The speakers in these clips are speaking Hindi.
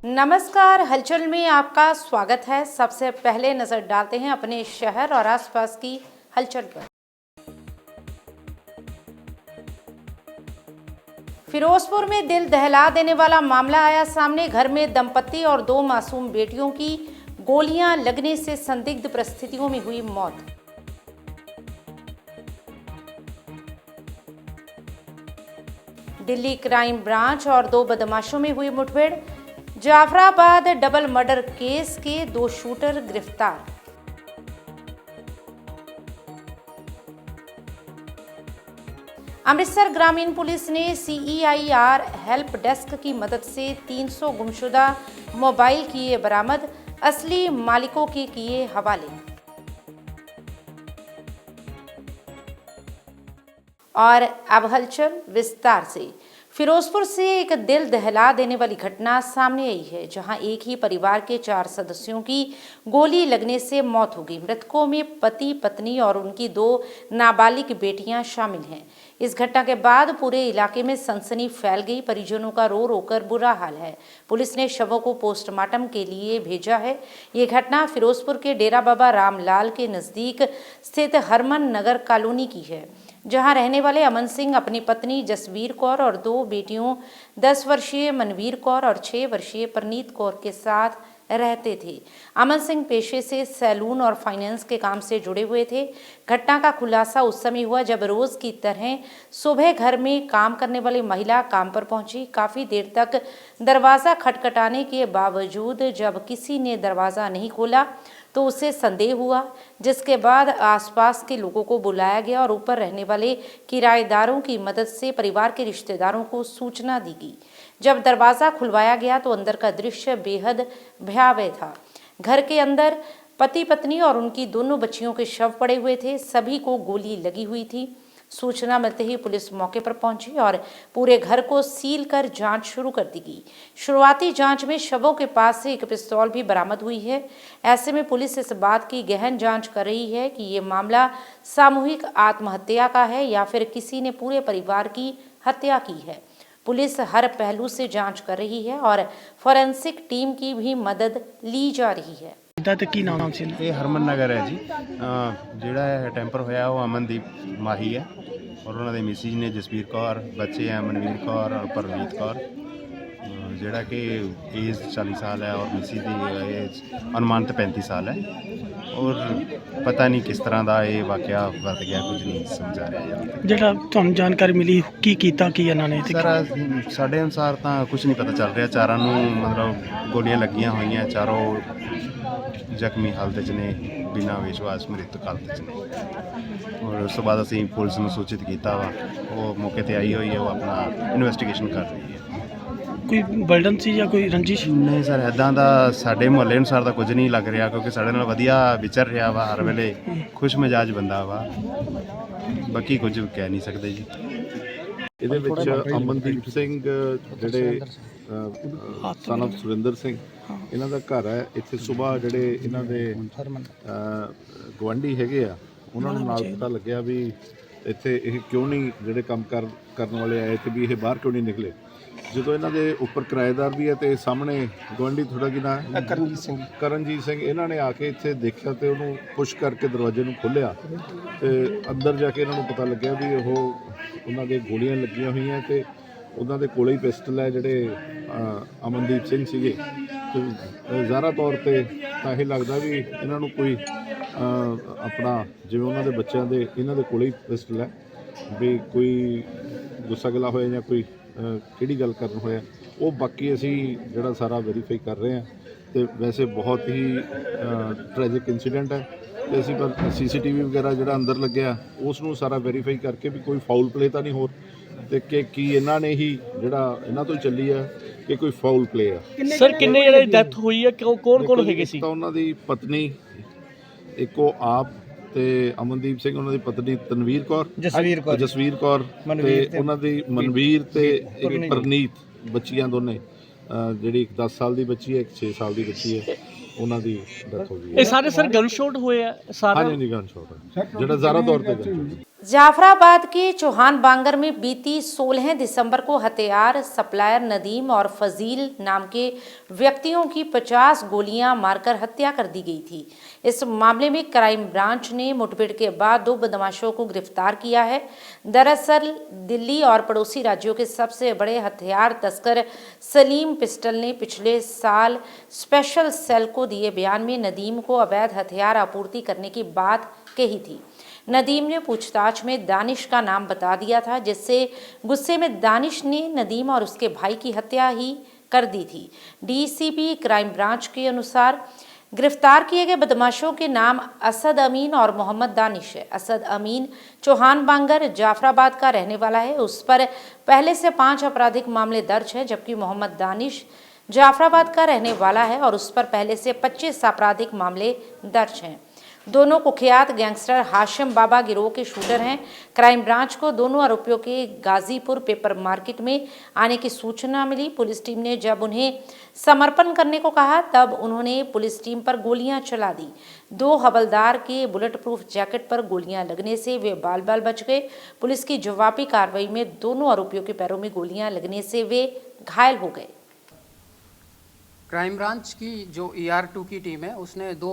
नमस्कार, हलचल में आपका स्वागत है। सबसे पहले नजर डालते हैं अपने शहर और आसपास की हलचल पर। फिरोजपुर में दिल दहला देने वाला मामला आया सामने। घर में दंपति और 2 मासूम बेटियों की गोलियां लगने से संदिग्ध परिस्थितियों में हुई मौत। दिल्ली क्राइम ब्रांच और 2 बदमाशों में हुई मुठभेड़। जाफराबाद डबल मर्डर केस के 2 शूटर गिरफ्तार। अमृतसर ग्रामीण पुलिस ने CEIR हेल्प डेस्क की मदद से 300 गुमशुदा मोबाइल किए बरामद, असली मालिकों के किए हवाले। और अब हलचल विस्तार से। फिरोजपुर से एक दिल दहला देने वाली घटना सामने आई है, जहां एक ही परिवार के 4 सदस्यों की गोली लगने से मौत हो गई। मृतकों में पति, पत्नी और उनकी 2 नाबालिग बेटियां शामिल हैं। इस घटना के बाद पूरे इलाके में सनसनी फैल गई। परिजनों का रो रो कर बुरा हाल है। पुलिस ने शवों को पोस्टमार्टम के लिए भेजा है। ये घटना फिरोजपुर के डेरा बाबा रामलाल के नजदीक स्थित हरमन नगर कॉलोनी की है, जहां रहने वाले अमन सिंह अपनी पत्नी जसवीर कौर और 2 बेटियों 10 वर्षीय मनवीर कौर और 6 वर्षीय परनीत कौर के साथ रहते थे। अमन सिंह पेशे से सैलून और फाइनेंस के काम से जुड़े हुए थे। घटना का खुलासा उस समय हुआ जब रोज की तरह सुबह घर में काम करने वाली महिला काम पर पहुंची। काफी देर तक दरवाजा खटखटाने के बावजूद जब किसी ने दरवाजा नहीं खोला तो उसे संदेह हुआ, जिसके बाद आसपास के लोगों को बुलाया गया और ऊपर रहने वाले किराएदारों की मदद से परिवार के रिश्तेदारों को सूचना दी गई। जब दरवाज़ा खुलवाया गया तो अंदर का दृश्य बेहद भयावह था। घर के अंदर पति, पत्नी और उनकी दोनों बच्चियों के शव पड़े हुए थे। सभी को गोली लगी हुई थी। सूचना मिलते ही पुलिस मौके पर पहुंची और पूरे घर को सील कर जांच शुरू कर दी गई। शुरुआती जांच में शवों के पास से एक पिस्तौल भी बरामद हुई है। ऐसे में पुलिस इस बात की गहन जांच कर रही है कि ये मामला सामूहिक आत्महत्या का है या फिर किसी ने पूरे परिवार की हत्या की है। पुलिस हर पहलू से जांच कर रही है और फॉरेंसिक टीम की भी मदद ली जा रही है। ਕੀ ਨਾਮ ਸੀ? ਇਹ ਹਰਮਨ ਨਗਰ ਹੈ ਜੀ। ਜਿਹੜਾ ਇਹ ਟੈਂਪਰ ਹੋਇਆ ਉਹ ਅਮਨਦੀਪ ਮਾਹੀ ਹੈ ਔਰ ਉਹਨਾਂ ਦੇ ਮਿਸਿਜ ਨੇ ਜਸਵੀਰ ਕੌਰ, ਬੱਚੇ ਹੈ ਮਨਵੀਰ ਕੌਰ ਔਰ ਪਰਨੀਤ ਕੌਰ, ਜਿਹੜਾ ਕਿ ਏਜ 40 ਸਾਲ ਹੈ ਔਰ ਮਿਸਿਜ ਦੀ ਏਜ ਅਨੁਮਾਨਿਤ 35 ਸਾਲ ਹੈ ਔਰ ਪਤਾ ਨਹੀਂ ਕਿਸ ਤਰ੍ਹਾਂ ਦਾ ਇਹ ਵਾਕਿਆ ਵਰਤ ਗਿਆ, ਕੁਝ ਨਹੀਂ ਸਮਝ ਆ ਰਿਹਾ ਜੀ। ਜਿਹੜਾ ਤੁਹਾਨੂੰ ਜਾਣਕਾਰੀ ਮਿਲੀ ਕੀ ਕੀਤਾ ਕੀ ਇਹਨਾਂ ਨੇ? ਸਰ ਸਾਡੇ ਅਨੁਸਾਰ ਤਾਂ ਕੁਝ ਨਹੀਂ ਪਤਾ ਚੱਲ ਰਿਹਾ। ਚਾਰਾਂ ਨੂੰ ਮਤਲਬ ਗੋਲੀਆਂ ਲੱਗੀਆਂ ਹੋਈਆਂ, ਚਾਰੋਂ ਜ਼ਖਮੀ ਹਾਲਤ 'ਚ ਨੇ, ਬਿਨਾਂ ਵਿਸ਼ਵਾਸ ਮ੍ਰਿਤਕ ਹਾਲਤ 'ਚ ਨੇ ਔਰ ਉਸ ਤੋਂ ਬਾਅਦ ਅਸੀਂ ਪੁਲਿਸ ਨੂੰ ਸੂਚਿਤ ਕੀਤਾ ਵਾ। ਉਹ ਮੌਕੇ 'ਤੇ ਆਈ ਹੋਈ ਹੈ, ਉਹ ਆਪਣਾ ਇਨਵੈਸਟੀਗੇਸ਼ਨ ਕਰ ਰਹੀ ਹੈ। ਕੋਈ ਬਲਡਨ ਸੀ ਜਾਂ ਕੋਈ ਰੰਜਿਸ਼? ਨਹੀਂ ਸਰ, ਇੱਦਾਂ ਦਾ ਸਾਡੇ ਮੁਹੱਲੇ ਅਨੁਸਾਰ ਤਾਂ ਕੁਝ ਨਹੀਂ ਲੱਗ ਰਿਹਾ, ਕਿਉਂਕਿ ਸਾਡੇ ਨਾਲ ਵਧੀਆ ਵਿਚਰ ਰਿਹਾ ਵਾ, ਹਰ ਵੇਲੇ ਖੁਸ਼ ਮਿਜਾਜ ਬੰਦਾ ਵਾ। ਬਾਕੀ ਕੁਝ ਕਹਿ ਨਹੀਂ ਸਕਦੇ ਜੀ। ਇਹਦੇ ਵਿੱਚ ਅਮਨਦੀਪ ਸਿੰਘ ਜਿਹੜੇ ਸਨ ਆਫ ਸੁਰਿੰਦਰ ਸਿੰਘ, ਇਹਨਾਂ ਦਾ ਘਰ ਹੈ ਇੱਥੇ। ਸੁਬਾਹ ਜਿਹੜੇ ਇਹਨਾਂ ਦੇ ਗੁਆਂਢੀ ਹੈਗੇ ਆ, ਉਹਨਾਂ ਨੂੰ ਨਾਲ ਪਤਾ ਲੱਗਿਆ ਵੀ ਇੱਥੇ ਇਹ ਕਿਉਂ ਨਹੀਂ, ਜਿਹੜੇ ਕੰਮ ਕਰਨ ਵਾਲੇ ਆਏ ਤੇ ਵੀ ਇਹ ਬਾਹਰ ਕਿਉਂ ਨਹੀਂ ਨਿਕਲੇ। ਜਦੋਂ ਇਹਨਾਂ ਦੇ ਉੱਪਰ ਕਿਰਾਏਦਾਰ ਵੀ ਹੈ ਤੇ ਸਾਹਮਣੇ ਗੁਆਂਢੀ ਥੋੜਾ ਕਿਨਾ ਕਰਨਜੀਤ ਸਿੰਘ, ਇਹਨਾਂ ਨੇ ਆ ਕੇ ਇੱਥੇ ਦੇਖਿਆ ਤੇ ਉਹਨੂੰ ਪੁਸ਼ ਕਰਕੇ ਦਰਵਾਜ਼ੇ ਨੂੰ ਖੋਲ੍ਹਿਆ ਤੇ ਅੰਦਰ ਜਾ ਕੇ ਇਹਨਾਂ ਨੂੰ ਪਤਾ ਲੱਗਿਆ ਵੀ ਉਹਨਾਂ ਦੇ ਗੋਲੀਆਂ ਲੱਗੀਆਂ ਹੋਈਆਂ ਤੇ ਉਹਨਾਂ ਦੇ ਕੋਲੇ ਹੀ ਪਿਸਟਲ ਹੈ ਜਿਹੜੇ ਅਮਨਦੀਪ ਸਿੰਘ ਸੀਗੇ। ਤੇ ਜ਼ਾਹਰਾ ਤੌਰ 'ਤੇ ਤਾਂ ਇਹ ਲੱਗਦਾ ਵੀ ਇਹਨਾਂ ਨੂੰ ਕੋਈ ਆਪਣਾ ਜਿਵੇਂ ਉਹਨਾਂ ਦੇ ਬੱਚਿਆਂ ਦੇ ਇਹਨਾਂ ਦੇ ਕੋਲੇ ਹੀ ਪਿਸਟਲ ਹੈ, ਵੀ ਕੋਈ ਗੁੱਸਾ ਗਿਲਾ ਹੋਇਆ ਜਾਂ ਕੋਈ ਕਿਹੜੀ ਗੱਲ ਕਰਨ ਹੋਇਆ ਉਹ ਬਾਕੀ ਅਸੀਂ ਜਿਹੜਾ ਸਾਰਾ ਵੈਰੀਫਾਈ ਕਰ ਰਹੇ ਹਾਂ। ਤੇ ਵੈਸੇ ਬਹੁਤ ਹੀ ਟ੍ਰੈਜਿਕ ਇਨਸੀਡੈਂਟ ਹੈ ਤੇ ਅਸੀਂ ਪਰ CCTV ਵਗੈਰਾ ਜਿਹੜਾ ਅੰਦਰ ਲੱਗਿਆ ਉਸ ਨੂੰ ਸਾਰਾ ਵੈਰੀਫਾਈ ਕਰਕੇ ਵੀ ਕੋਈ ਫਾਊਲ ਪਲੇ ਤਾਂ ਨਹੀਂ ਹੋਰ, ਤੇ ਕਿ ਕੀ ਇਹਨਾਂ ਨੇ ਹੀ ਜਿਹੜਾ ਇਹਨਾਂ ਤੋਂ ਚੱਲੀ ਹੈ ਕਿ ਕੋਈ ਫਾਊਲ ਪਲੇ ਆ। ਸਰ ਕਿੰਨੇ ਜਿਹੜੇ ਡੈਥ ਹੋਈ ਹੈ, ਕੌਣ ਹੈਗੇ ਸੀ? ਤਾਂ ਉਹਨਾਂ ਦੀ ਪਤਨੀ, ਇੱਕੋ ਆਪ ਤੇ ਅਮਨਦੀਪ ਸਿੰਘ, ਉਹਨਾਂ ਦੀ ਪਤਨੀ ਤਨਵੀਰ ਕੌਰ, ਜਸਵੀਰ ਕੌਰ ਤੇ ਉਹਨਾਂ ਦੀ ਮਨਵੀਰ ਤੇ ਇੱਕ ਪਰਨੀਤ, ਬੱਚੀਆਂ ਦੋਨੇ, ਜਿਹੜੀ ਇੱਕ 10 ਸਾਲ ਦੀ ਬੱਚੀ ਹੈ, ਇੱਕ 6 ਸਾਲ ਦੀ ਬੱਚੀ ਹੈ, ਉਹਨਾਂ ਦੀ ਡੈਥ ਹੋ ਗਈ। ਇਹ ਸਾਰੇ ਸਰ ਗਨ ਸ਼ਾਟ ਹੋਏ ਆ ਸਾਰੇ? ਹਾਂਜੀ, ਗਨ ਸ਼ਾਟ ਜਿਹੜਾ ਜ਼ਾਹਰਾ ਤੌਰ ਤੇ जाफराबाद के चौहान बांगर में बीती 16 दिसंबर को हथियार सप्लायर नदीम और फजील नाम के व्यक्तियों की 50 गोलियां मारकर हत्या कर दी गई थी। इस मामले में क्राइम ब्रांच ने मुठभेड़ के बाद 2 बदमाशों को गिरफ्तार किया है। दरअसल दिल्ली और पड़ोसी राज्यों के सबसे बड़े हथियार तस्कर सलीम पिस्टल ने पिछले साल स्पेशल सेल को दिए बयान में नदीम को अवैध हथियार आपूर्ति करने की बात कही थी। नदीम ने पूछताछ में दानिश का नाम बता दिया था, जिससे गुस्से में दानिश ने नदीम और उसके भाई की हत्या ही कर दी थी। डीसीपी क्राइम ब्रांच के अनुसार गिरफ्तार किए गए बदमाशों के नाम असद अमीन और मोहम्मद दानिश है। असद अमीन चौहान बांगर जाफराबाद का रहने वाला है। उस पर पहले से 5 आपराधिक मामले दर्ज है, जबकि मोहम्मद दानिश जाफराबाद का रहने वाला है और उस पर पहले से 25 आपराधिक मामले दर्ज हैं। दोनों कुख्यात गैंगस्टर हाशिम बाबा गिरोह के शूटर हैं। क्राइम ब्रांच को दोनों आरोपियों के गाजीपुर पेपर मार्केट में आने की सूचना मिली। पुलिस टीम ने जब उन्हें समर्पण करने को कहा, तब उन्होंने पुलिस टीम पर गोलियां चला दी। 2 हवलदार के बुलेट प्रूफ जैकेट पर गोलियां लगने से वे बाल बाल बच गए। पुलिस की जवाबी कार्रवाई में दोनों आरोपियों के पैरों में गोलियां लगने से वे घायल हो गए। क्राइम ब्रांच की जो ER2 की टीम है उसने 2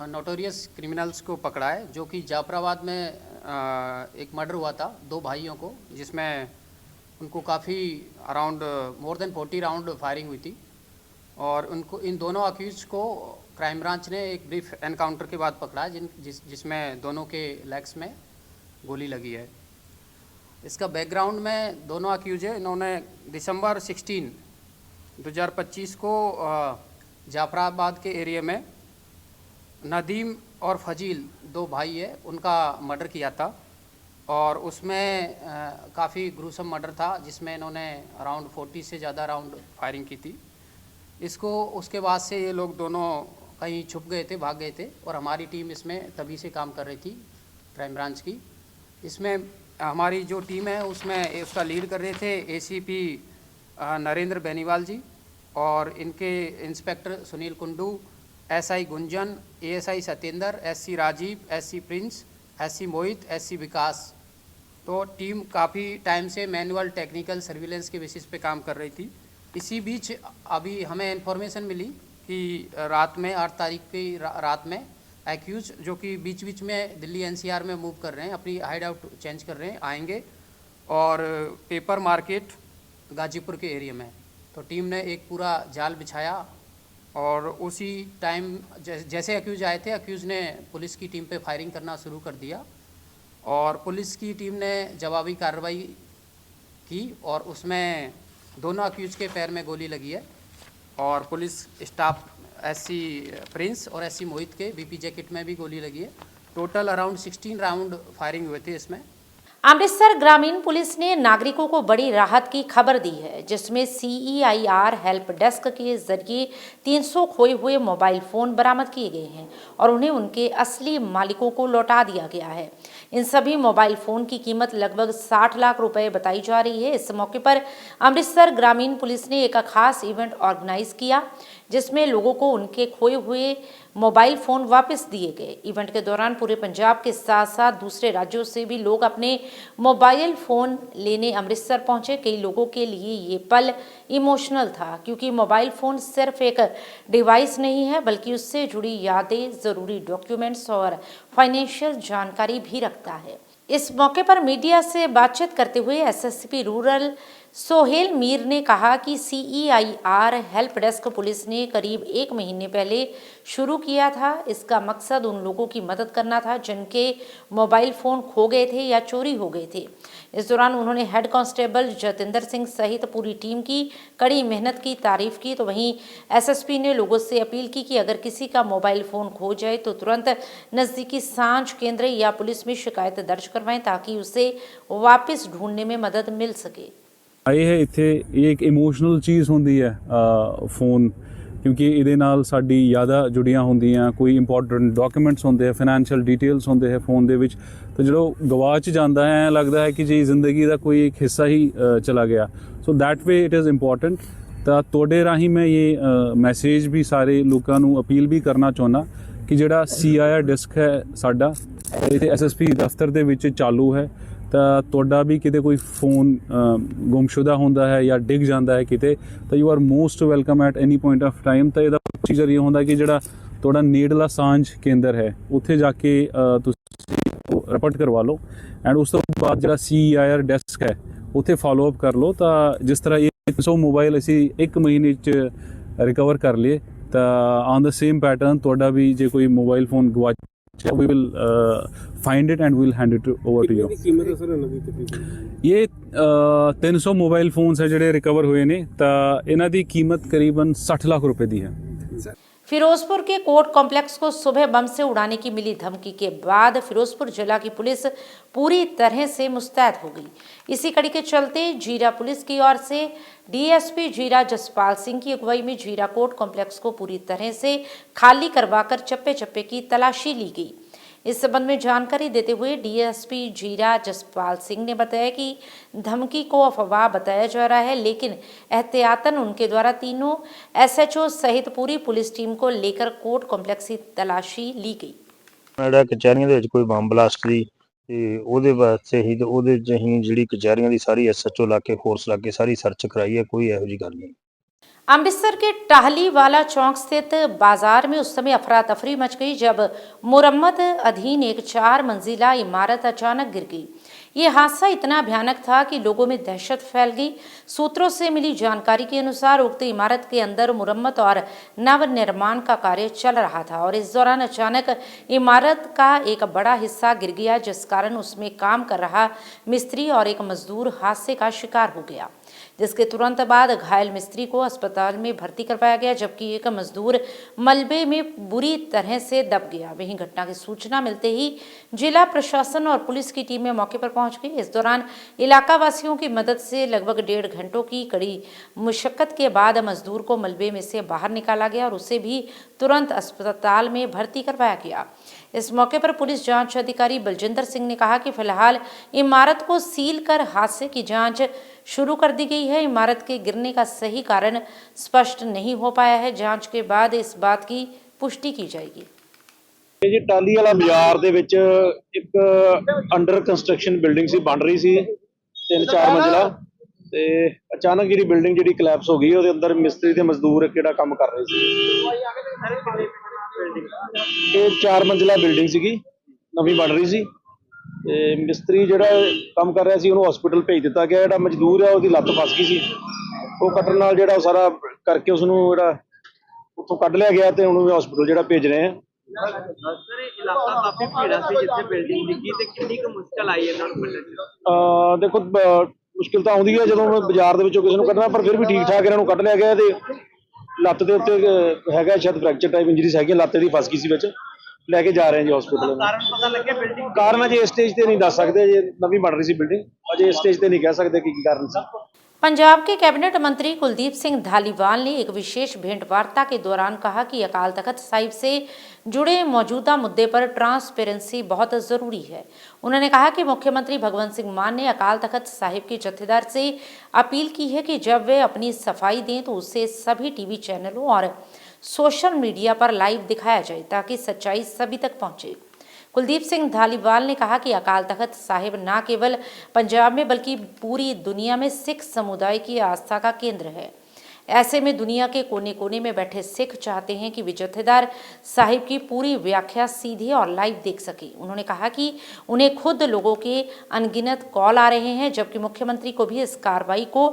नोटोरियस क्रिमिनल्स को पकड़ा है, जो कि जाफराबाद में एक मर्डर हुआ था 2 भाइयों को, जिसमें उनको काफ़ी around more than 40 round firing हुई थी। और उनको इन दोनों अक्यूज को क्राइम ब्रांच ने एक ब्रीफ एनकाउंटर के बाद पकड़ा है, जिसमें दोनों के लेग्स में गोली लगी है। इसका बैकग्राउंड में दोनों अक्यूज है, इन्होंने दिसंबर 16 2025 को जाफराबाद के एरिया में नदीम और फजील 2 भाई है, उनका मर्डर किया था। और उसमें काफ़ी ग्रूसम मर्डर था, जिसमें इन्होंने अराउंड 40 से ज़्यादा राउंड फायरिंग की थी। इसको उसके बाद से ये लोग दोनों कहीं छुप गए थे, भाग गए थे, और हमारी टीम इसमें तभी से काम कर रही थी, क्राइम ब्रांच की। इसमें हमारी जो टीम है उसमें उसका लीड कर रहे थे ACP नरेंद्र बेनीवाल जी, और इनके inspector Sunil Kundu, SI Gunjan, ASI Satyendra, SC Rajeev, SC Prince, SC Mohit, SC Vikas. तो टीम काफ़ी टाइम से मैनुअल टेक्निकल सर्विलेंस के बेसिस पे काम कर रही थी। इसी बीच अभी हमें इन्फॉर्मेशन मिली कि रात में 8 तारीख की रात में एक्यूज जो कि बीच बीच में दिल्ली NCR में मूव कर रहे हैं, अपनी हाइड आउट चेंज कर रहे हैं, आएंगे और पेपर मार्केट गाजीपुर के एरिया में। तो टीम ने एक पूरा जाल बिछाया और उसी टाइम जैसे अक्यूज आए थे, अक्यूज ने पुलिस की टीम पे फायरिंग करना शुरू कर दिया और पुलिस की टीम ने जवाबी कार्रवाई की और उसमें दोनों अक्यूज के पैर में गोली लगी है और पुलिस स्टाफ SC प्रिंस और SC मोहित के BP जैकेट में भी गोली लगी है। टोटल अराउंड 16 राउंड फायरिंग हुए थे इसमें। अमृतसर ग्रामीण पुलिस ने नागरिकों को बड़ी राहत की खबर दी है, जिसमें CEIR हेल्प डेस्क के जरिए 300 खोए हुए मोबाइल फ़ोन बरामद किए गए हैं और उन्हें उनके असली मालिकों को लौटा दिया गया है। इन सभी मोबाइल फ़ोन की कीमत लगभग 60 लाख रुपए बताई जा रही है। इस मौके पर अमृतसर ग्रामीण पुलिस ने एक खास इवेंट ऑर्गेनाइज किया, जिसमें लोगों को उनके खोए हुए मोबाइल फ़ोन वापस दिए गए। इवेंट के दौरान पूरे पंजाब के साथ साथ दूसरे राज्यों से भी लोग अपने मोबाइल फ़ोन लेने अमृतसर पहुंचे। कई लोगों के लिए ये पल इमोशनल था, क्योंकि मोबाइल फ़ोन सिर्फ एक डिवाइस नहीं है, बल्कि उससे जुड़ी यादें, ज़रूरी डॉक्यूमेंट्स और फाइनेंशियल जानकारी भी रखता है। इस मौके पर मीडिया से बातचीत करते हुए SSP रूरल सोहेल मीर ने कहा कि CEIR हेल्प डेस्क पुलिस ने करीब 1 महीने पहले शुरू किया था। इसका मकसद उन लोगों की मदद करना था जिनके मोबाइल फ़ोन खो गए थे या चोरी हो गए थे। इस दौरान उन्होंने हेड कांस्टेबल जतिंदर सिंह सहित पूरी टीम की कड़ी मेहनत की तारीफ की। तो वहीं SSP ने लोगों से अपील की कि अगर किसी का मोबाइल फ़ोन खो जाए तो तुरंत नज़दीकी सांझ केंद्र या पुलिस में शिकायत दर्ज करवाएं, ताकि उसे वापस ढूंढने में मदद मिल सके। ਆਏ ਹੈ ਇੱਥੇ ਇਹ ਇੱਕ ਇਮੋਸ਼ਨਲ ਚੀਜ਼ ਹੁੰਦੀ ਹੈ ਫੋਨ, ਕਿਉਂਕਿ ਇਹਦੇ ਨਾਲ ਸਾਡੀ ਯਾਦਾਂ ਜੁੜੀਆਂ ਹੁੰਦੀਆਂ, ਕੋਈ ਇੰਪੋਰਟੈਂਟ ਡਾਕੂਮੈਂਟਸ ਹੁੰਦੇ ਆ, ਫਾਈਨੈਂਸ਼ੀਅਲ ਡਿਟੇਲਸ ਹੁੰਦੇ ਹੈ ਫੋਨ ਦੇ ਵਿੱਚ, ਤਾਂ ਜਦੋਂ ਗਵਾਚ ਜਾਂਦਾ ਹੈ ਐਂ ਲੱਗਦਾ ਹੈ ਕਿ ਜੀ ਜ਼ਿੰਦਗੀ ਦਾ ਕੋਈ ਇੱਕ ਹਿੱਸਾ ਹੀ ਚਲਾ ਗਿਆ। So that way it is important. ਤਾਂ ਤੁਹਾਡੇ ਰਾਹੀਂ ਮੈਂ ਇਹ ਮੈਸੇਜ ਵੀ ਸਾਰੇ ਲੋਕਾਂ ਨੂੰ ਅਪੀਲ ਵੀ ਕਰਨਾ ਚਾਹੁੰਦਾ ਕਿ ਜਿਹੜਾ CIR ਡਿਸਕ ਹੈ ਸਾਡਾ ਇੱਥੇ SSP ਦਫ਼ਤਰ ਦੇ ਵਿੱਚ ਚਾਲੂ ਹੈ ਤਾਂ ਤੁਹਾਡਾ ਵੀ ਕਿਤੇ ਕੋਈ ਫੋਨ ਗੁੰਮਸ਼ੁਦਾ ਹੁੰਦਾ ਹੈ ਜਾਂ ਡਿੱਗ ਜਾਂਦਾ ਹੈ ਕਿਤੇ ਤਾਂ you are most welcome at any point of time. ਤਾਂ ਇਹਦਾ ਪ੍ਰੋਸੀਜਰ ਇਹ ਹੁੰਦਾ ਕਿ ਜਿਹੜਾ ਤੁਹਾਡਾ ਨੇੜਲਾ ਸਾਂਝ ਕੇਂਦਰ ਹੈ ਉੱਥੇ ਜਾ ਕੇ ਤੁਸੀਂ ਰਿਪੋਰਟ ਕਰਵਾ ਲਓ ਐਂਡ ਉਸ ਤੋਂ ਬਾਅਦ ਜਿਹੜਾ CIR ਡੈਸਕ ਹੈ ਉੱਥੇ ਫਾਲੋ ਅਪ ਕਰ ਲਓ। ਤਾਂ ਜਿਸ ਤਰ੍ਹਾਂ ਇਹ 300 ਮੋਬਾਈਲ ਅਸੀਂ 1 ਮਹੀਨੇ 'ਚ ਰਿਕਵਰ ਕਰ ਲਏ ਤਾਂ ਔਨ ਦ ਸੇਮ ਪੈਟਰਨ ਤੁਹਾਡਾ ਵੀ ਜੇ ਕੋਈ ਮੋਬਾਈਲ ਫੋਨ ਗਵਾਚ we will find it and we'll hand it over to you। कीमत है सर ਇਹਨਾਂ ਦੀ ਤਕਰੀਬਨ ਇਹ 300 ਮੋਬਾਈਲ ਫੋਨਸ ਹੈ ਜਿਹੜੇ ਰਿਕਵਰ ਹੋਏ ਨੇ ਤਾਂ ਇਹਨਾਂ ਦੀ ਕੀਮਤ ਕਰੀਬਨ 60 लाख रुपए ਦੀ है। फिरोजपुर के कोर्ट कॉम्प्लेक्स को सुबह बम से उड़ाने की मिली धमकी के बाद फिरोजपुर जिला की पुलिस पूरी तरह से मुस्तैद हो गई। इसी कड़ी के चलते जीरा पुलिस की ओर से DSP जीरा जसपाल सिंह की अगुवाई में जीरा कोर्ट कॉम्प्लेक्स को पूरी तरह से खाली करवाकर चप्पे चप्पे की तलाशी ली गई। इस संबंध में जानकारी देते हुए DSP जीरा जसपाल सिंह ने बताया कि धमकी को अफवाह बताया जा रहा है, लेकिन एहतियातन उनके द्वारा तीनों SHO सहित पूरी पुलिस टीम को लेकर कोर्ट कॉम्प्लेक्स की तलाशी ली गई। ਜਿਹੜਾ ਕਚਹਿਰੀਆਂ ਦੇ ਵਿੱਚ ਕੋਈ ਬੰਬ ਬਲਾਸਟ ਦੀ ਤੇ ਉਹਦੇ ਵਾਸਤੇ ਹੀ ਤੇ ਉਹਦੇ ਚ ਅਸੀਂ ਜਿਹੜੀ ਕਚਹਿਰੀਆਂ ਦੀ ਸਾਰੀ SHO ਲਾ ਕੇ ਫੋਰਸ ਲਾ ਕੇ ਸਾਰੀ ਸਰਚ ਕਰਾਈ ਹੈ, ਕੋਈ ਇਹੋ ਜਿਹੀ ਗੱਲ ਨਹੀਂ। अमृतसर के टाहलीवाला चौक स्थित बाजार में उस समय अफरा तफरी मच गई जब मुरम्मत अधीन एक 4 मंजिला इमारत अचानक गिर गई। ये हादसा इतना भयानक था कि लोगों में दहशत फैल गई। सूत्रों से मिली जानकारी के अनुसार उक्त इमारत के अंदर मुरम्मत और नवनिर्माण का कार्य चल रहा था और इस दौरान अचानक इमारत का एक बड़ा हिस्सा गिर गया, जिस कारण उसमें काम कर रहा मिस्त्री और एक मजदूर हादसे का शिकार हो गया, जिसके तुरंत बाद घायल मिस्त्री को अस्पताल में भर्ती करवाया गया, जबकि एक मजदूर मलबे में बुरी तरह से दब गया। वहीं घटना की सूचना मिलते ही जिला प्रशासन और पुलिस की टीमें मौके पर पहुंच गई। इस दौरान इलाका वासियों की मदद से लगभग 1.5 घंटों की कड़ी मुशक्कत के बाद मजदूर को मलबे में से बाहर निकाला गया और उसे भी तुरंत अस्पताल में भर्ती करवाया गया। इस मौके पर पुलिस जांच अधिकारी बलजिंदर सिंह ने कहा कि फिलहाल इमारत को सील कर हादसे की जांच शुरू कर दी गई है। इमारत के गिरने का सही कारण स्पष्ट नहीं हो पाया है। जांच के बाद इस बात की पुष्टि की जाएगी। ਇਹ ਜੀ ਟਾਲੀ ਵਾਲਾ ਬਾਜ਼ਾਰ ਦੇ ਵਿੱਚ ਇੱਕ ਅੰਡਰ ਕੰਸਟਰਕਸ਼ਨ ਬਿਲਡਿੰਗ ਸੀ, ਬਣ ਰਹੀ ਸੀ 3-4 ਮੰਜ਼ਿਲਾ ਤੇ ਅਚਾਨਕ ਜਿਹੜੀ ਬਿਲਡਿੰਗ ਜਿਹੜੀ ਕਲੈਪਸ ਹੋ ਗਈ, ਉਹਦੇ ਅੰਦਰ ਮਿਸਤਰੀ ਤੇ ਮਜ਼ਦੂਰ ਕਿਹੜਾ ਕੰਮ ਕਰ ਰਹੇ ਸੀ। ਇਹ 4 ਮੰਜ਼ਿਲਾ ਬਿਲਡਿੰਗ ਸੀਗੀ, ਨਵੀਂ ਬਣ ਰਹੀ ਸੀ ਤੇ ਮਿਸਤਰੀ ਜਿਹੜਾ ਕੰਮ ਕਰ ਰਿਹਾ ਸੀ ਉਹਨੂੰ ਹਸਪੀਟਲ ਭੇਜ ਦਿੱਤਾ ਗਿਆ। ਜਿਹੜਾ ਮਜ਼ਦੂਰ ਆ ਉਹਦੀ ਲੱਤ ਫਸ ਗਈ ਸੀ, ਉਹ ਕੱਟਣ ਨਾਲ ਜਿਹੜਾ ਉਹ ਸਾਰਾ ਕਰਕੇ ਉਸ ਨੂੰ ਜਿਹੜਾ ਉੱਥੋਂ ਕੱਢ ਲਿਆ ਗਿਆ ਤੇ ਉਹਨੂੰ ਹਸਪੀਟਲ ਜਿਹੜਾ ਭੇਜ ਰਹੇ ਆ। ਸਰ ਇਹ ਇਲਾਕਾ ਕਾਫੀ ਭੀੜਾ ਸੀ ਜਿੱਥੇ ਬਿਲਡਿੰਗ ਡਿੱਗੀ ਤੇ ਕਿੰਨੀ ਕੁ ਮੁਸ਼ਕਲ ਆਈ ਇਹਨਾਂ ਨੂੰ ਮਿਲਣ ਚ? ਦੇਖੋ ਮੁਸ਼ਕਿਲ ਤਾਂ ਆਉਂਦੀ ਹੈ ਜਦੋਂ ਬਾਜ਼ਾਰ ਦੇ ਵਿੱਚੋਂ ਕਿਸੇ ਨੂੰ ਕੱਢਣਾ, ਪਰ ਫਿਰ ਵੀ ਠੀਕ ਠਾਕ ਇਹਨਾਂ ਨੂੰ ਕੱਢ ਲਿਆ ਗਿਆ ਤੇ ਲੱਤ ਦੇ ਉੱਤੇ ਹੈਗਾ ਸ਼ਾਇਦ ਫ੍ਰੈਕਚਰ ਟਾਈਪ ਇੰਜਰੀਜ਼ ਹੈਗੀ, ਲੱਤ ਦੀ ਫਸ ਗਈ ਸੀ ਵਿੱਚ, ਲੈ ਕੇ ਜਾ ਰਹੇ ਜੀ ਹਸਪੀਟਲ। ਕਾਰਨ ਪਤਾ ਲੱਗਿਆ ਬਿਲਡਿੰਗ ਕਾਰਨ ਅਜੇ ਇਸ ਸਟੇਜ ਤੇ ਨਹੀਂ ਦੱਸ ਸਕਦੇ, ਜੇ ਨਵੀਂ ਬਣ ਰਹੀ ਸੀ ਬਿਲਡਿੰਗ, ਅਜੇ ਇਸ ਸਟੇਜ ਤੇ ਨਹੀਂ ਕਹਿ ਸਕਦੇ ਕੀ ਕਾਰਨ ਸੀ। पंजाब के कैबिनेट मंत्री कुलदीप सिंह धालीवाल ने एक विशेष भेंट वार्ता के दौरान कहा कि अकाल तख्त साहिब से जुड़े मौजूदा मुद्दे पर ट्रांसपेरेंसी बहुत ज़रूरी है। उन्होंने कहा कि मुख्यमंत्री भगवंत सिंह मान ने अकाल तख्त साहिब के जत्थेदार से अपील की है कि जब वे अपनी सफाई दें तो उसे सभी TV चैनलों और सोशल मीडिया पर लाइव दिखाया जाए ताकि सच्चाई सभी तक पहुँचे। कुलदीप सिंह धालीवाल ने कहा कि अकाल तख्त साहिब न केवल पंजाब में बल्कि पूरी दुनिया में सिख समुदाय की आस्था का केंद्र है। ऐसे में दुनिया के कोने कोने में बैठे सिख चाहते हैं कि वे जत्थेदार साहिब की पूरी व्याख्या सीधे और लाइव देख सके। उन्होंने कहा कि उन्हें खुद लोगों के अनगिनत कॉल आ रहे हैं, जबकि मुख्यमंत्री को भी इस कार्रवाई को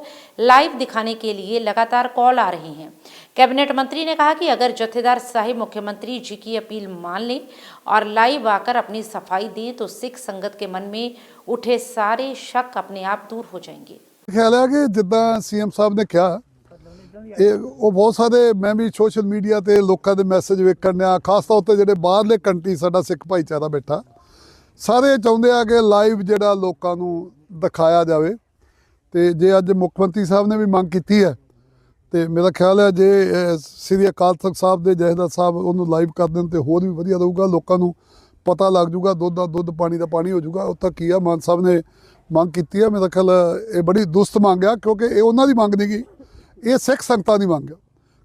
लाइव दिखाने के लिए लगातार कॉल आ रहे हैं। कैबिनेट मंत्री ने कहा कि अगर जत्थेदार साहिब मुख्यमंत्री जी की अपील मान लें और लाइव आकर अपनी सफाई दें तो सिख संगत के मन में उठे सारे शक अपने आप दूर हो जाएंगे। ख्याल है कि जिद्दां CM साहब ने कहा ਉਹ ਬਹੁਤ ਸਾਰੇ ਮੈਂ ਵੀ ਸੋਸ਼ਲ ਮੀਡੀਆ ਤੇ ਲੋਕਾਂ ਦੇ ਮੈਸੇਜ ਵੇਖਣ ਆ, ਖਾਸ ਤੌਰ ਤੇ ਜਿਹੜੇ ਬਾਹਰਲੇ ਕੰਟਰੀ ਸਾਡਾ ਸਿੱਖ ਭਾਈਚਾਰਾ ਬੈਠਾ, ਸਾਰੇ ਚਾਹੁੰਦੇ ਆ ਕਿ ਲਾਈਵ ਜਿਹੜਾ ਲੋਕਾਂ ਨੂੰ ਦਿਖਾਇਆ ਜਾਵੇ। ਤੇ ਜੇ ਅੱਜ ਮੁੱਖ ਮੰਤਰੀ ਸਾਹਿਬ ਨੇ ਵੀ ਮੰਗ ਕੀਤੀ ਹੈ ਤੇ ਮੇਰਾ ਖਿਆਲ ਹੈ ਜੇ ਸ੍ਰੀ ਅਕਾਲ ਤਖਤ ਸਾਹਿਬ ਦੇ ਜਥੇਦਾਰ ਸਾਹਿਬ ਉਹਨੂੰ ਲਾਈਵ ਕਰ ਦੇਣ ਤੇ ਹੋਰ ਵੀ ਵਧੀਆ ਰਹੂਗਾ, ਲੋਕਾਂ ਨੂੰ ਪਤਾ ਲੱਗ ਜੂਗਾ, ਦੁੱਧ ਦਾ ਦੁੱਧ ਪਾਣੀ ਦਾ ਪਾਣੀ ਹੋ ਜੂਗਾ। ਉੱਥੇ ਕੀ ਆ, ਮਾਨ ਸਾਹਿਬ ਨੇ ਮੰਗ ਕੀਤੀ ਹੈ, ਮੇਰਾ ਖਿਆਲ ਇਹ ਬੜੀ ਦੁਸਤ ਮੰਗ ਆ, ਕਿਉਂਕਿ ਇਹ ਉਹਨਾਂ ਦੀ ਮੰਗ ਨਹੀਂ ਗੀ, ਇਹ ਸਿੱਖ ਸੰਗਤਾਂ ਦੀ ਮੰਗ ਆ।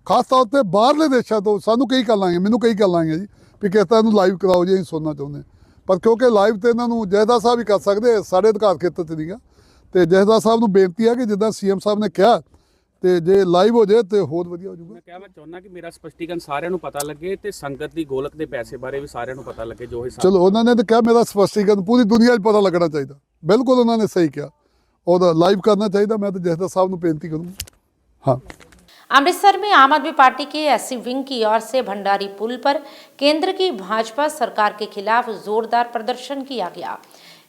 ਖਾਸ ਤੌਰ ਤੇ ਬਾਹਰਲੇ ਦੇਸ਼ਾਂ ਤੋਂ ਸਾਨੂੰ ਕਈ ਕਾਲਾਂ ਆਈਆਂ, ਮੈਨੂੰ ਕਈ ਕਾਲਾਂ ਆਈਆਂ ਜੀ ਵੀ ਕਿਸ ਤਰ੍ਹਾਂ ਨੂੰ ਲਾਈਵ ਕਰਾਓ ਜੀ, ਅਸੀਂ ਸੁਣਨਾ ਚਾਹੁੰਦੇ ਹਾਂ। ਪਰ ਕਿਉਂਕਿ ਲਾਈਵ ਤੇ ਇਹਨਾਂ ਨੂੰ ਜਥੇਦਾਰ ਸਾਹਿਬ ਹੀ ਕਰ ਸਕਦੇ, ਸਾਡੇ ਅਧਿਕਾਰ ਖੇਤਰ 'ਚ ਨਹੀਂਗਾ। ਤੇ ਜਥੇਦਾਰ ਸਾਹਿਬ ਨੂੰ ਬੇਨਤੀ ਹੈ ਕਿ ਜਿੱਦਾਂ ਸੀਐਮ ਸਾਹਿਬ ਨੇ ਕਿਹਾ ਤੇ ਜੇ ਲਾਈਵ ਹੋ ਜਾਏ ਤੇ ਹੋਰ ਵਧੀਆ ਹੋ ਜਾਊਗਾ। ਮੈਂ ਚਾਹੁੰਦਾ ਕਿ ਮੇਰਾ ਸਪਸ਼ਟੀਕਰਨ ਸਾਰਿਆਂ ਨੂੰ ਪਤਾ ਲੱਗੇ ਤੇ ਸੰਗਤ ਦੀ ਗੋਲਕ ਦੇ ਪੈਸੇ ਬਾਰੇ ਵੀ ਸਾਰਿਆਂ ਨੂੰ ਪਤਾ ਲੱਗੇ ਜੋ ਹਿਸਾਬ। ਚਲੋ ਉਹਨਾਂ ਨੇ ਤਾਂ ਕਿਹਾ ਮੇਰਾ ਸਪਸ਼ਟੀਕਰਨ ਪੂਰੀ ਦੁਨੀਆ 'ਚ ਪਤਾ ਲੱਗਣਾ ਚਾਹੀਦਾ, ਬਿਲਕੁਲ ਉਹਨਾਂ ਨੇ ਸਹੀ ਕਿਹਾ, ਉਹਦਾ लाइव करना चाहिए। मैं तो जसदार साहब को बेनती करूँगा। हाँ, अमृतसर में आम आदमी पार्टी के एससी विंग की ओर से भंडारी पुल पर केंद्र की भाजपा सरकार के खिलाफ जोरदार प्रदर्शन किया गया।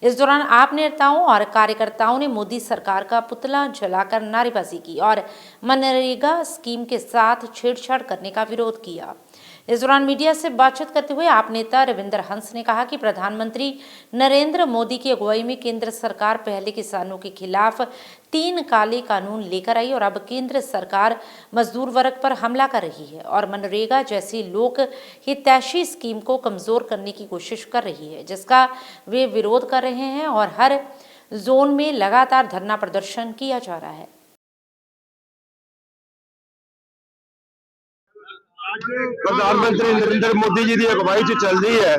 इस दौरान आप नेताओं और कार्यकर्ताओं ने मोदी सरकार का पुतला जलाकर नारेबाजी की और मनरेगा स्कीम के साथ छेड़छाड़ करने का विरोध किया। इस दौरान मीडिया से बातचीत करते हुए आप नेता रविंद्र हंस ने कहा कि प्रधानमंत्री नरेंद्र मोदी की अगुवाई में केंद्र सरकार पहले किसानों के खिलाफ 3 काले कानून लेकर आई और अब केंद्र सरकार मजदूर वर्ग पर हमला कर रही है और मनरेगा जैसी लोक हितैषी स्कीम को कमजोर करने की कोशिश कर रही है, जिसका वे विरोध कर रहे हैं और हर जोन में लगातार धरना प्रदर्शन किया जा रहा है। प्रधानमंत्री नरेंद्र मोदी जी की अगवाई च चल रही है।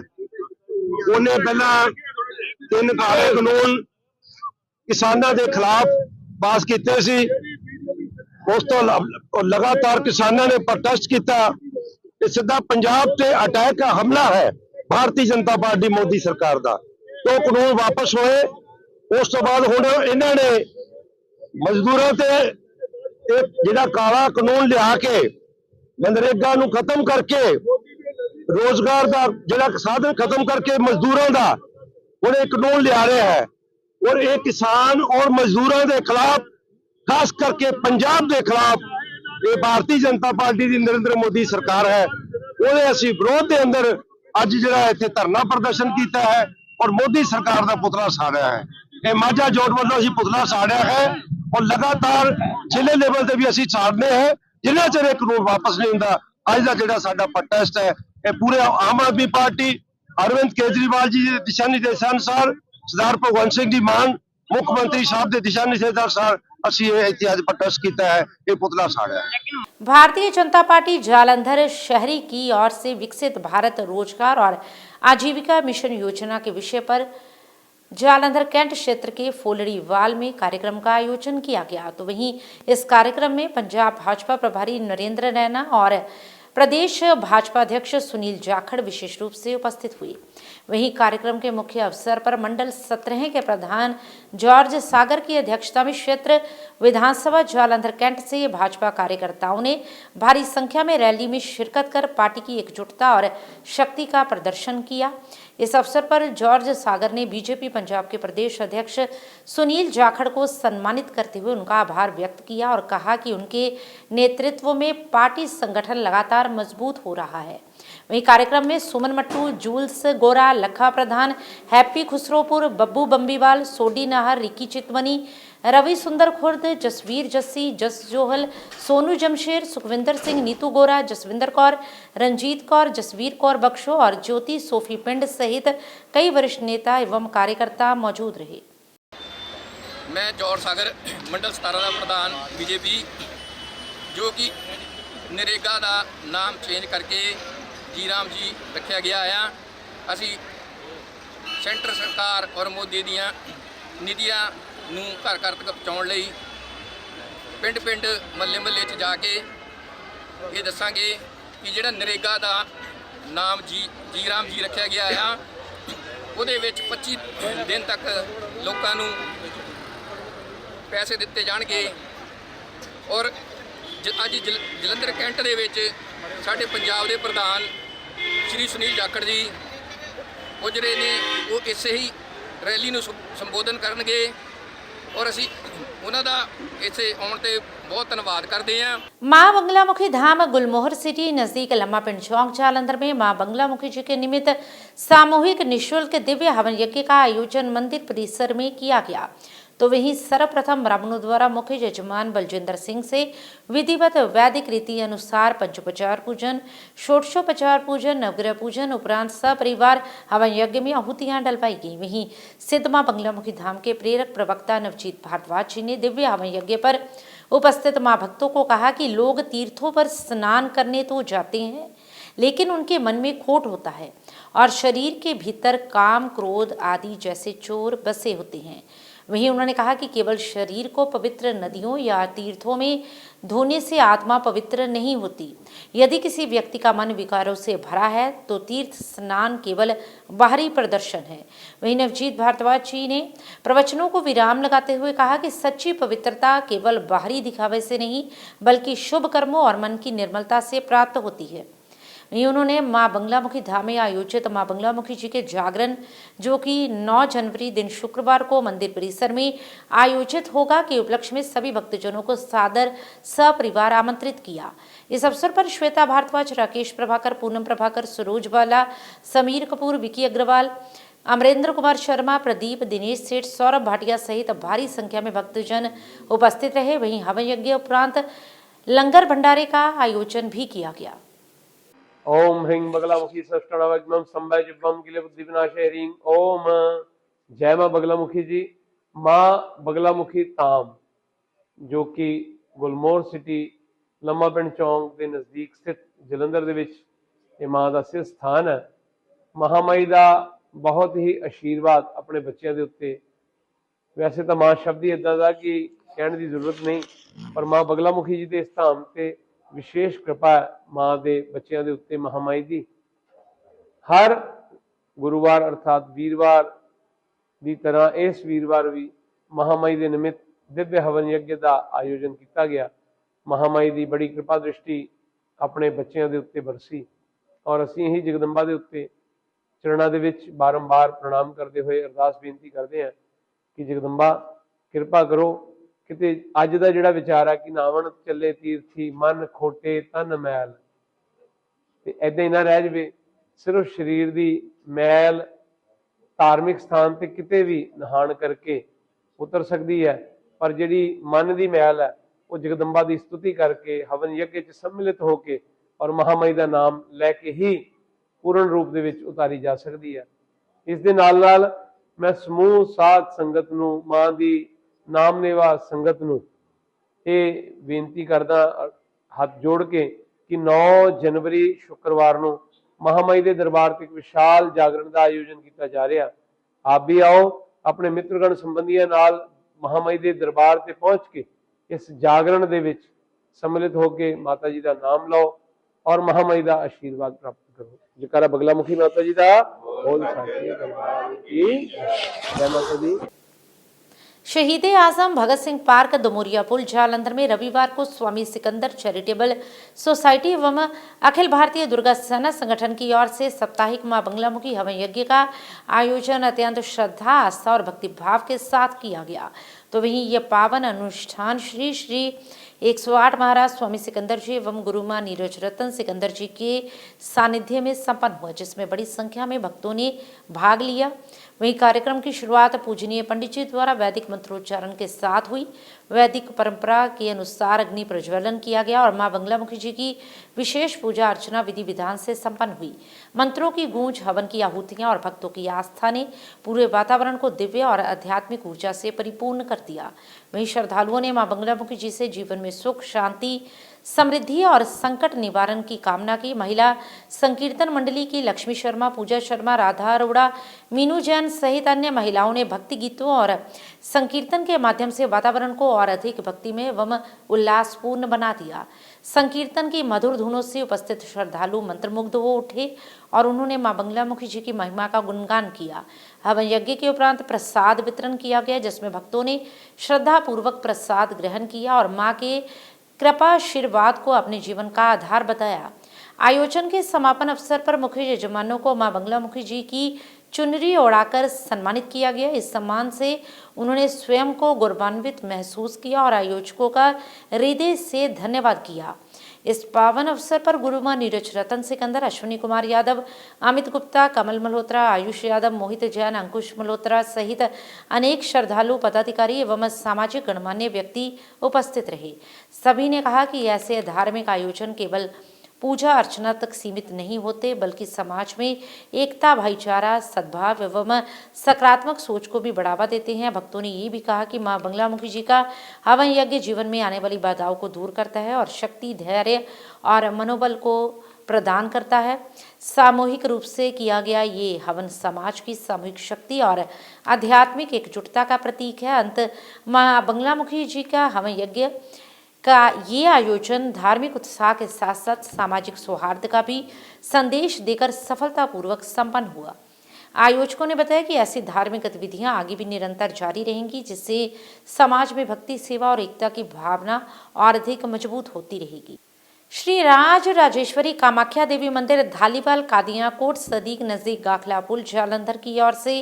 उन्हें पहला 3 काले कानून किसानों के खिलाफ पास किए सी, उस तो लगातार किसानों ने प्रोटेस्ट किया। सीधा पंजाब से अटैक का हमला है भारतीय जनता पार्टी मोदी सरकार का। तो कानून वापस होए, उस तो बाद हुण इन्होंने मजदूरों से जिहड़ा काला कानून लिया के मनरेगा नूं खत्म करके रोजगार का जिहड़ा साधन खत्म करके मजदूरों का उन्हें कानून लिया रहे हैं। और ये किसान और मजदूरों के खिलाफ, खास करके पंजाब के खिलाफ ये भारतीय जनता पार्टी की नरेंद्र मोदी सरकार है। वो असी विरोध के अंदर अज जिहड़ा इत्थे धरना प्रदर्शन किया है और मोदी सरकार का पुतला साड़िया है। ये माझा जोट वालों असी पुतला साड़िया है और लगातार जिले लेवल से भी असी साड़ने हैं जिन्ना चਿਰ ਇਹ ਕਾਨੂੰਨ वापस नहीं ਹੁੰਦਾ। ਅੱਜ ਦਾ ਜਿਹੜਾ ਸਾਡਾ ਪ੍ਰੋਟੈਸਟ है ये पूरे आम आदमी पार्टी अरविंद केजरीवाल जी के दिशा निर्देश अनुसार सरदार भगवंत सिंह जी मान मुख्यमंत्री साहब के दिशा निर्देश अनुसार असी इत्थे अज प्रोटेस्ट किया है, ये पुतला साड़िया है। भारतीय जनता पार्टी जालंधर शहरी की ओर से विकसित भारत रोजगार और आजीविका मिशन योजना के विषय पर जालंधर कैंट क्षेत्र के फोलड़ीवाल में कार्यक्रम का आयोजन किया गया। तो वहीं इस कार्यक्रम में पंजाब भाजपा प्रभारी नरेंद्र रैना और प्रदेश भाजपा अध्यक्ष सुनील जाखड़ विशेष रूप से उपस्थित हुए। वहीं कार्यक्रम के मुख्य अवसर पर मंडल 17 के प्रधान जॉर्ज सागर की अध्यक्षता में क्षेत्र विधानसभा जालंधर कैंट से भाजपा कार्यकर्ताओं ने भारी संख्या में रैली में शिरकत कर पार्टी की एकजुटता और शक्ति का प्रदर्शन किया। इस अवसर पर जॉर्ज सागर ने बीजेपी पंजाब के प्रदेश अध्यक्ष सुनील जाखड़ को सम्मानित करते हुए उनका आभार व्यक्त किया और कहा कि उनके नेतृत्व में पार्टी संगठन लगातार मजबूत हो रहा है। वहीं कार्यक्रम में सुमन मट्टू, जूल्स गोरा, लखा प्रधान, हैप्पी खुसरोपुर, बब्बू बम्बीवाल, सोडी नाहर, रिकी चितवनी, रवि सुंदर खुर्द, जसवीर जस्सी, जस जोहल, सोनू जमशेर, सुखविंदर सिंह, नीतू गोरा, जसविंदर कौर, रंजीत कौर, जसवीर कौर बख्शो और ज्योति सोफी पिंड सहित कई वरिष्ठ नेता एवं कार्यकर्ता मौजूद रहे। मैं जॉर्ज सागर मंडल 17 का प्रधान बीजेपी, जो कि नरेगा का नाम चेंज करके जी राम जी रखा गया है। असी सेंटर सरकार और मोदी दियां नीतियां नूं घर घर तक पहुँचाउण लई पिंड पिंड मल्ले मल्ले च जाके ये दसांगे कि जिहड़ा नरेगा का नाम जी राम जी रखा गया है ਉਹਦੇ ਵਿੱਚ 25 दिन तक लोगों नूं पैसे दिते जाणगे। और अज जलंधर कैंट दे विच साडे पंजाब दे प्रधान श्री सुनील जाखड़ जी वो जिहड़े ने वो इसे ही रैली नूं संबोधन करनगे और असी उन्हां दा इत्थे आउण ते बहुत धन्नवाद करते हैं। मां बंगलामुखी धाम गुलमोहर सिटी नजदीक लम्मा पिंड चौक जालंधर में मां बंगलामुखी जी के निमित्त सामूहिक निःशुल्क दिव्य हवन यज्ञ का आयोजन मंदिर परिसर में किया गया। तो वहीं सर्वप्रथम ब्राह्मणों द्वारा मुख्य यजमान बलजिंदर सिंह से विधिवत वैदिक रीति अनुसार पंचोपचार पूजन, षोडशोपचार पूजन, नवग्रह पूजन उपरांत सपरिवार हवन यज्ञ में आहुतियां डलवाई गई। वहीं सिद्ध मां बंगलामुखी धाम के प्रेरक प्रवक्ता नवजीत भारद्वाज जी ने दिव्य हवन यज्ञ पर उपस्थित मां भक्तों को कहा कि लोग तीर्थों पर स्नान करने तो जाते हैं, लेकिन उनके मन में खोट होता है और शरीर के भीतर काम, क्रोध आदि जैसे चोर बसे होते हैं। वहीं उन्होंने कहा कि केवल शरीर को पवित्र नदियों या तीर्थों में धोने से आत्मा पवित्र नहीं होती। यदि किसी व्यक्ति का मन विकारों से भरा है तो तीर्थ स्नान केवल बाहरी प्रदर्शन है। वहीं नवजीत भारद्वाज जी ने प्रवचनों को विराम लगाते हुए कहा कि सच्ची पवित्रता केवल बाहरी दिखावे से नहीं बल्कि शुभ कर्मों और मन की निर्मलता से प्राप्त होती है। वहीं उन्होंने मां बंगलामुखी धाम में आयोजित मां बंगलामुखी जी के जागरण, जो कि 9 जनवरी दिन शुक्रवार को मंदिर परिसर में आयोजित होगा, के उपलक्ष्य में सभी भक्तजनों को सादर सपरिवार आमंत्रित किया। इस अवसर पर श्वेता भारद्वाज, राकेश प्रभाकर, पूनम प्रभाकर, सरोज बाला, समीर कपूर, विकी अग्रवाल, अमरेंद्र कुमार शर्मा, प्रदीप, दिनेश सेठ, सौरभ भाटिया सहित भारी संख्या में भक्तजन उपस्थित रहे। वहीं हवन यज्ञ उपरांत लंगर भंडारे का आयोजन भी किया गया। ओम ह्रीं बगलामुखी सष्टणवग्मं संभयजुब्बं किले बुद्धि विनाशे ह्रीं। ओम जय मां बगलामुखी जी। मां बगलामुखी धाम जो कि गुलमोहर सिटी लम्मा पिंड चौंक के नज़दीक स्थित जलंधर दे विच ये मां दा सिर स्थान है। महामाई दा बहुत ही आशीर्वाद अपने बच्चों के उत्ते। वैसे तो मां शब्द ही इदा का कि कहने की जरूरत नहीं, पर मां बगलामुखी जी के इस धाम से विशेष कृपा है मां के बच्चों के उत्ते महामाई की। हर गुरुवार अर्थात वीरवार की तरह इस वीरवार भी महामाई के निमित्त दिव्य हवन यज्ञ का आयोजन किया गया। महामाई की बड़ी कृपा दृष्टि अपने बच्चों के उत्ते बरसी और असी ही जगदंबा के उत्ते चरणों के विच बारंबार प्रणाम करते हुए अरदास बेनती करते हैं कि जगदंबा कृपा करो किते अज का जिहड़ा विचार है कि नावन चले तीर्थी मन खोटे तन मैल, ते ऐदां ही ना रह जाए। सिर्फ शरीर की मैल धार्मिक स्थान ते किते भी नहान करके उतर सकती है, पर जिहड़ी मन की मैल है वो जगदंबा की स्तुति करके हवन यज्ञ च सम्मिलित होके और महामाई का नाम लैके ही पूर्ण रूप दे विच उतारी जा सकती है। इस दे नाल नाल मैं समूह साध संगत नूं, मां दी नामनेवा संगत नूं ये बेनती करदा हाथ जोड़ के कि 9 जनवरी शुक्रवार नूं महामाई के दरबार से एक विशाल जागरण का आयोजन किया जा रहा। आप भी आओ, अपने मित्रगण संबंधियों नाल महामाई के दरबार से पहुंच के इस जागरण दे विच सम्मिलित होके माता जी का नाम लो और महामाई का आशीर्वाद प्राप्त करो। जयकारा बगलामुखी माता जी का बोल साची दरबार की जय माता दी। शहीद आजम भगत सिंह पार्क, दमोरिया पुल, जालंधर में रविवार को स्वामी सिकंदर चैरिटेबल सोसाइटी एवं अखिल भारतीय दुर्गा सेना संगठन की ओर से साप्ताहिक मां बंगलामुखी हवन यज्ञ का आयोजन अत्यंत श्रद्धा, आस्था और भक्तिभाव के साथ किया गया। तो वहीं यह पावन अनुष्ठान श्री श्री 108 महाराज स्वामी सिकंदर जी एवं गुरु मां नीरज रतन सिकंदर जी के सानिध्य में संपन्न हुआ, जिसमें बड़ी संख्या में भक्तों ने भाग लिया। वहीं कार्यक्रम की शुरुआत पूजनीय पंडित जी द्वारा वैदिक मंत्रोच्चारण के साथ हुई। वैदिक परंपरा के अनुसार अग्नि प्रज्वलन किया गया और मां बंगलामुखी जी की विशेष पूजा अर्चना विधि विधान से संपन्न हुई। मंत्रों की गूंज, हवन की आहुतियां और भक्तों की आस्था ने पूरे वातावरण को दिव्य और आध्यात्मिक ऊर्जा से परिपूर्ण कर दिया। वहीं श्रद्धालुओं ने मां बंगलामुखी जी से जीवन में सुख, शांति, समृद्धि और संकट निवारण की कामना की। महिला संकीर्तन मंडली की लक्ष्मी शर्मा, पूजा शर्मा, राधा अरोड़ा, मीनू जैन सहित अन्य महिलाओं ने भक्ति गीतों और संकीर्तन के माध्यम से वातावरण को और अधिक भक्तिमय एवं उल्लासपूर्ण बना दिया। संकीर्तन की मधुर धुनों से उपस्थित श्रद्धालु मंत्रमुग्ध हो उठे और उन्होंने मां बंगलामुखी जी की महिमा का गुणगान किया। हवन यज्ञ के उपरांत प्रसाद वितरण किया गया, जिसमें भक्तों ने श्रद्धा पूर्वक प्रसाद ग्रहण किया और मां के कृपा आशीर्वाद को अपने जीवन का आधार बताया। आयोजन के समापन अवसर पर मुख्य यजमानों को मां बंगलामुखी जी की चुनरी ओढ़ाकर सम्मानित किया गया। इस सम्मान से उन्होंने स्वयं को गौरवान्वित महसूस किया और आयोजकों का हृदय से धन्यवाद किया। इस पावन अवसर पर गुरु मां नीरज रतन सिकंदर, अश्विनी कुमार यादव, अमित गुप्ता, कमल मल्होत्रा, आयुष यादव, मोहित जैन, अंकुश मल्होत्रा सहित अनेक श्रद्धालु, पदाधिकारी एवं सामाजिक गणमान्य व्यक्ति उपस्थित रहे। सभी ने कहा कि ऐसे धार्मिक आयोजन केवल पूजा अर्चना तक सीमित नहीं होते, बल्कि समाज में एकता, भाईचारा, सद्भाव एवं सकारात्मक सोच को भी बढ़ावा देते हैं। भक्तों ने ये भी कहा कि मां बगलामुखी जी का हवन यज्ञ जीवन में आने वाली बाधाओं को दूर करता है और शक्ति, धैर्य और मनोबल को प्रदान करता है। सामूहिक रूप से किया गया ये हवन समाज की सामूहिक शक्ति और आध्यात्मिक एकजुटता का प्रतीक है। अंत मां बगलामुखी जी का हवन यज्ञ का ये आयोजन धार्मिक उत्साह के साथ साथ सामाजिक सौहार्द का भी संदेश देकर सफलतापूर्वक संपन्न हुआ। आयोजकों ने बताया कि ऐसी धार्मिक गतिविधियां आगे भी निरंतर जारी रहेंगी, जिससे समाज में भक्ति, सेवा और एकता की भावना और अधिक मजबूत होती रहेगी। श्री राज राजेश्वरी कामाख्या देवी मंदिर धालीवाल कादियां कोट सदीक नजदीक गाखला पुल जालंधर की ओर से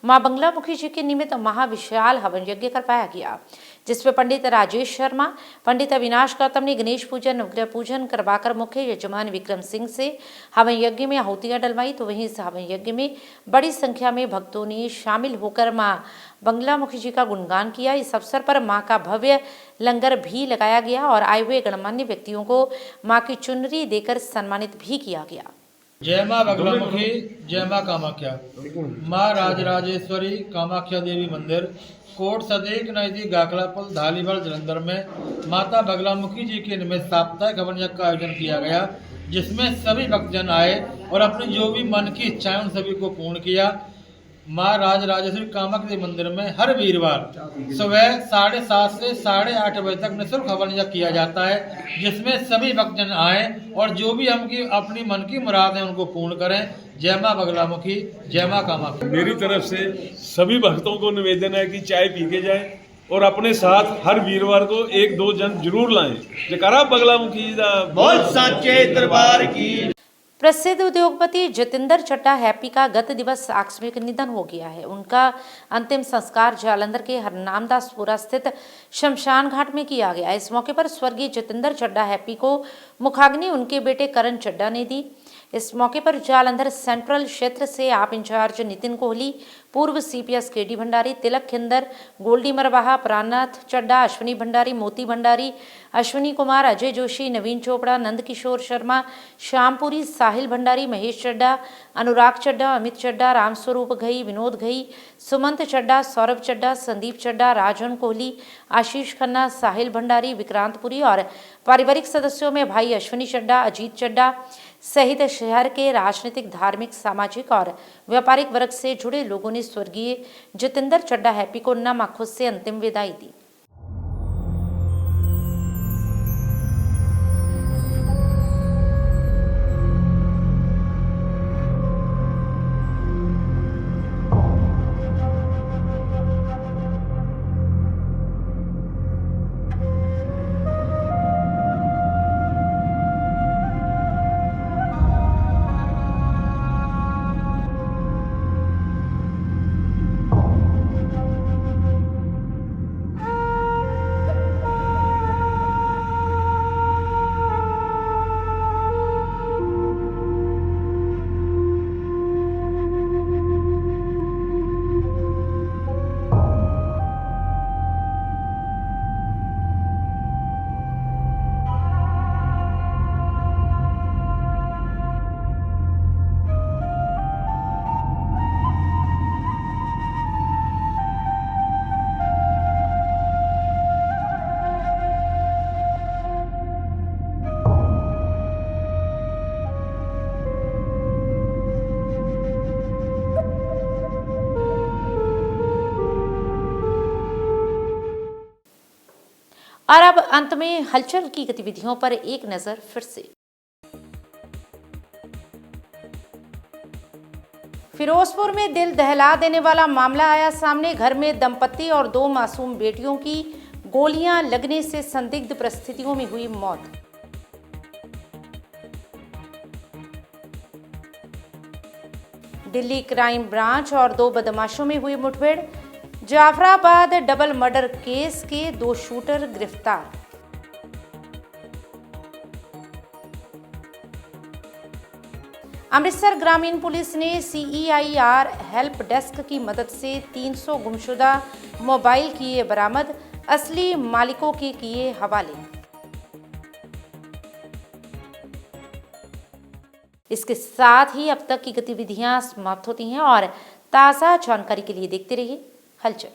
मां बगलामुखी जी के निमित्त महाविशाल हवन यज्ञ करवाया गया, जिसमें पंडित राजेश शर्मा, पंडित अविनाश गौतम ने गणेश पूजन, नवग्रह पूजन करवाकर मुख्य यजमान विक्रम सिंह से हवन यज्ञ में आहुतियां डलवाई। तो वहीं इस हवन यज्ञ में बड़ी संख्या में भक्तों ने शामिल होकर मां बगलामुखी जी का गुणगान किया। इस अवसर पर मां का भव्य लंगर भी लगाया गया और आए हुए गणमान्य व्यक्तियों को मां की चुनरी देकर सम्मानित भी किया गया। जय मां बगलामुखी, जय मां कामाख्या। मां राजराजेश्वरी कामाख्या देवी मंदिर कोट सदीक नजदीक गाखला पुल धालीवाल जालंधर में माता बगलामुखी जी के निमित्त साप्ताहिक हवन यज्ञ का आयोजन किया गया, जिसमें सभी भक्तजन आए और अपनी जो भी मन की इच्छाएं उन सभी को पूर्ण किया। मां राजराजेश्वरी कामाख्या देवी मंदिर में हर वीरवार सुबह 7:30 से 8:30 बजे तक निःशुल्क हवन यज्ञ किया जाता है, जिसमें सभी भक्तजन आए और जो भी अपनी मन की मुराद है उनको पूर्ण करें। जय मां बगलामुखी, जय मां कामाख्या। मेरी तरफ से सभी भक्तों को निवेदन है कि चाय पी के जाएं और अपने साथ हर वीरवार को 1-2 जन जरूर लाएं। जयकारा बगलामुखी दा बोल सच्चे दरबार की। प्रसिद्ध उद्योगपति जतिंदर चड्ढा हैप्पी का गत दिवस आकस्मिक निधन हो गया है। उनका अंतिम संस्कार जालंधर के हरनामदासपुरा स्थित शमशान घाट में किया गया। इस मौके पर स्वर्गीय जतिंदर चड्ढा हैप्पी को मुखाग्नि उनके बेटे करण चड्ढा ने दी। इस मौके पर जालंधर सेंट्रल क्षेत्र से आप इंचार्ज नितिन कोहली, पूर्व सीपीएस केडी भंडारी, तिलक खिंदर, गोल्डी मरवाहा, प्राणनाथ चड्ढा, अश्विनी भंडारी, मोती भंडारी, अश्विनी कुमार, अजय जोशी, नवीन चोपड़ा, नंद किशोर शर्मा, श्यामपुरी, साहिल भंडारी, महेश चड्ढा, अनुराग चड्ढा, अमित चड्ढा, रामस्वरूप घई, विनोद घई, सुमंत चड्ढा, सौरभ चड्ढा, संदीप चड्ढा, राजन कोहली, आशीष खन्ना, साहिल भंडारी, विक्रांतपुरी और पारिवारिक सदस्यों में भाई अश्विनी चड्ढा, अजीत चड्ढा सहित शहर के राजनीतिक, धार्मिक, सामाजिक और व्यापारिक वर्ग से जुड़े लोगों ने स्वर्गीय जतिंदर चड्ढा हैप्पी को नम आंखों से अंतिम विदाई दी। और अब अंत में हलचल की गतिविधियों पर एक नजर फिर से। फिरोजपुर में दिल दहला देने वाला मामला आया सामने। घर में दंपत्ति और 2 मासूम बेटियों की गोलियां लगने से संदिग्ध परिस्थितियों में हुई मौत। दिल्ली क्राइम ब्रांच और 2 बदमाशों में हुई मुठभेड़। जाफराबाद डबल मर्डर केस के 2 शूटर गिरफ्तार। अमृतसर ग्रामीण पुलिस ने CEIR हेल्प डेस्क की मदद से 300 गुमशुदा मोबाइल किए बरामद, असली मालिकों के किए हवाले। इसके साथ ही अब तक की गतिविधियां समाप्त होती हैं और ताज़ा जानकारी के लिए देखते रहिए हलचल।